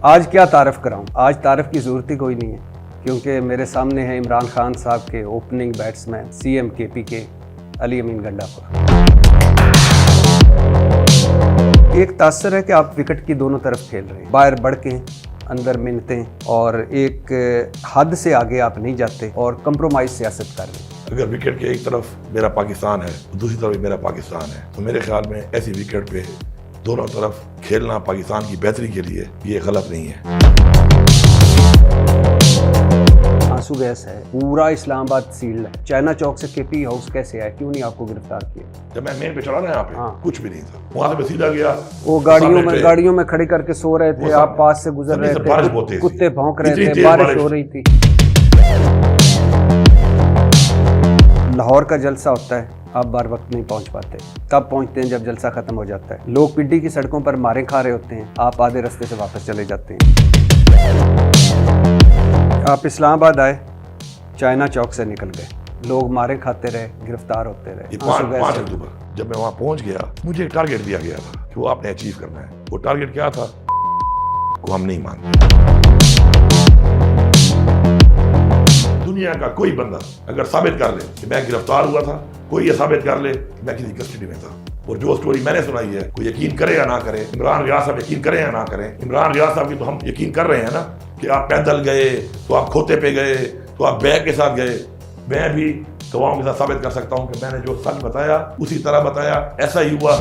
आज क्या तारफ़ कराऊं? आज तारफ़ की ज़रूरत ही कोई नहीं है, क्योंकि मेरे सामने है इमरान खान साहब के ओपनिंग बैट्समैन सीएम केपी के अली अमीन गंडापुर। एक तासर है कि आप विकेट की दोनों तरफ खेल रहे हैं, बाहर बढ़ के अंदर मिनते हैं और एक हद से आगे आप नहीं जाते और कंप्रोमाइज सियासत कर रहे हैं। अगर विकेट के एक तरफ मेरा पाकिस्तान है तो दूसरी तरफ मेरा पाकिस्तान है, तो मेरे ख्याल में ऐसी विकेट पे दोनों तरफ खेलना पाकिस्तान की बेहतरी के लिए ये गलत नहीं है। आंसू गैस है, पूरा इस्लामाबाद सील्ड है। चाइना चौक से केपी हाउस कैसे आया? क्यों नहीं आपको गिरफ्तार किया? जब मैं मेन पे चढ़ा ना यहाँ पे हाँ। कुछ भी नहीं था, वहां से मैं सीधा गया। वो गाड़ियों में खड़े करके सो रहे थे, आप पास से गुजर रहे थे, कुत्ते भौंक रहे थे, बारिश हो रही थी। लाहौर का जलसा होता है, आप बार वक्त नहीं पहुंच पाते, तब पहुंचते हैं जब जलसा खत्म हो जाता है। लोग पिड्डी की सड़कों पर मारे खा रहे होते हैं, आप आधे रास्ते से वापस चले जाते हैं। आप इस्लामाबाद आए, चाइना चौक से निकल गए, लोग मारे खाते रहे, गिरफ्तार होते रहे। 5 अक्टूबर जब मैं वहां पहुंच गया, मुझे एक टारगेट दिया गया था कि वो आपने अचीव करना है। वो टारगेट क्या था? को हम नहीं मानते। दुनिया का कोई बंदा अगर साबित कर ले कि मैं गिरफ्तार हुआ था, कोई ये साबित कर ले कि मैं किसी कस्टडी में था, और जो स्टोरी मैंने सुनाई है, कोई यकीन करे या ना करे, इमरान रियाज साहब यकीन करें या ना करें, इमरान रियाज साहब की तो हम यकीन कर रहे हैं ना कि आप पैदल गए तो आप खोते पे गए तो आप बैग के साथ गए। मैं भी गवाहों के साथ साबित कर सकता हूं कि मैंने जो सच बताया उसी तरह बताया, ऐसा ही हुआ।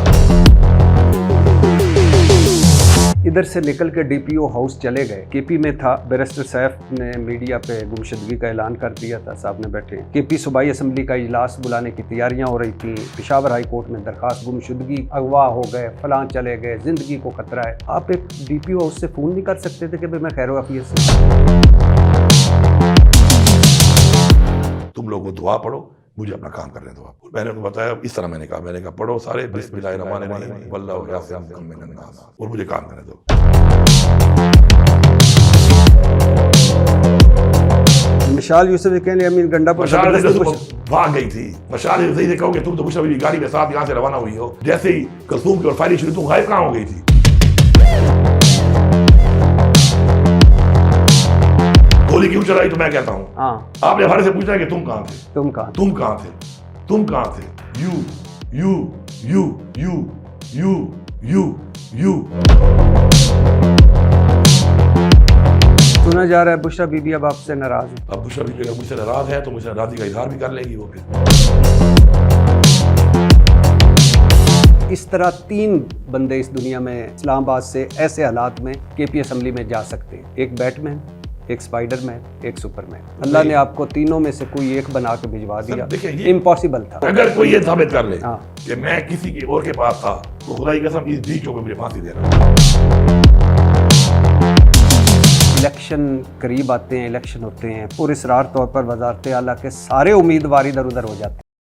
इधर से निकल के डीपीओ हाउस चले गए। केपी में था, बैरिस्टर सैफ ने मीडिया पे गुमशुदगी का ऐलान कर दिया था, साहब ने बैठे। केपी सूबाई असम्बली का इजलास बुलाने की तैयारियां हो रही थी। पेशावर हाई कोर्ट में दरखास्त, गुमशुदगी, अगवा हो गए, फलां चले गए, जिंदगी को खतरा है। आप एक डीपीओ हाउस से फोन नहीं कर सकते थे कि भाई मैं खैर वाफियत से? तुम लोग वो दुआ पढ़ो, मुझे अपना काम करने दो। मैंने उनको बताया, इस तरह मैंने कहा पढ़ो सारे बिस्मिल्लाहिर्रहमानिर्रहीम वल्लाहु यासिमुकुम मिनन नास, और मुझे काम करने दो। मिसाल यूसुफ के लिए अमीन गंडापुर भाग गई थी। मशाल यूसुफ से कहो कि तुम तो मुशर्रफ की गाड़ी के साथ यहाँ से रवाना हुई हो, जैसे ही कलसूम की और फायरी शुरू, तुम गायब कहाँ हो गई थी? गोली क्यों चलाई? तो मैं कहता हूँ, हाँ, आपने हमारे से पूछा है कि तुम कहाँ थे, तुम कहाँ थे? यू। सुना जा रहा है बुशरा बीबी अब आपसे नाराज है। अब बुशरा बीबी अगर मुझसे नाराज है तो मुझसे नाराजगी का इजहार भी कर लेगी वो फिर। इस तरह 3 बंदे इस दुनिया में इस्लामाबाद से ऐसे हालात में केपी असम्बली में जा सकते हैं। एक बैटमैन, एक स्पाइडरमैन, एक सुपरमैन। अल्लाह ने आपको तीनों में से कोई एक बना के भिजवा दिया। इम्पॉसिबल था। अगर कोई ये साबित कर ले हाँ। कि मैं किसी की और के पास था, तो खुदा की कसम इस बीचों में मुझे फांसी देना। इलेक्शन करीब आते हैं, इलेक्शन होते हैं, पुरअसरार तौर पर वज़ारत आला के सारे उम्मीदवार इधर उधर हो जाते हैं।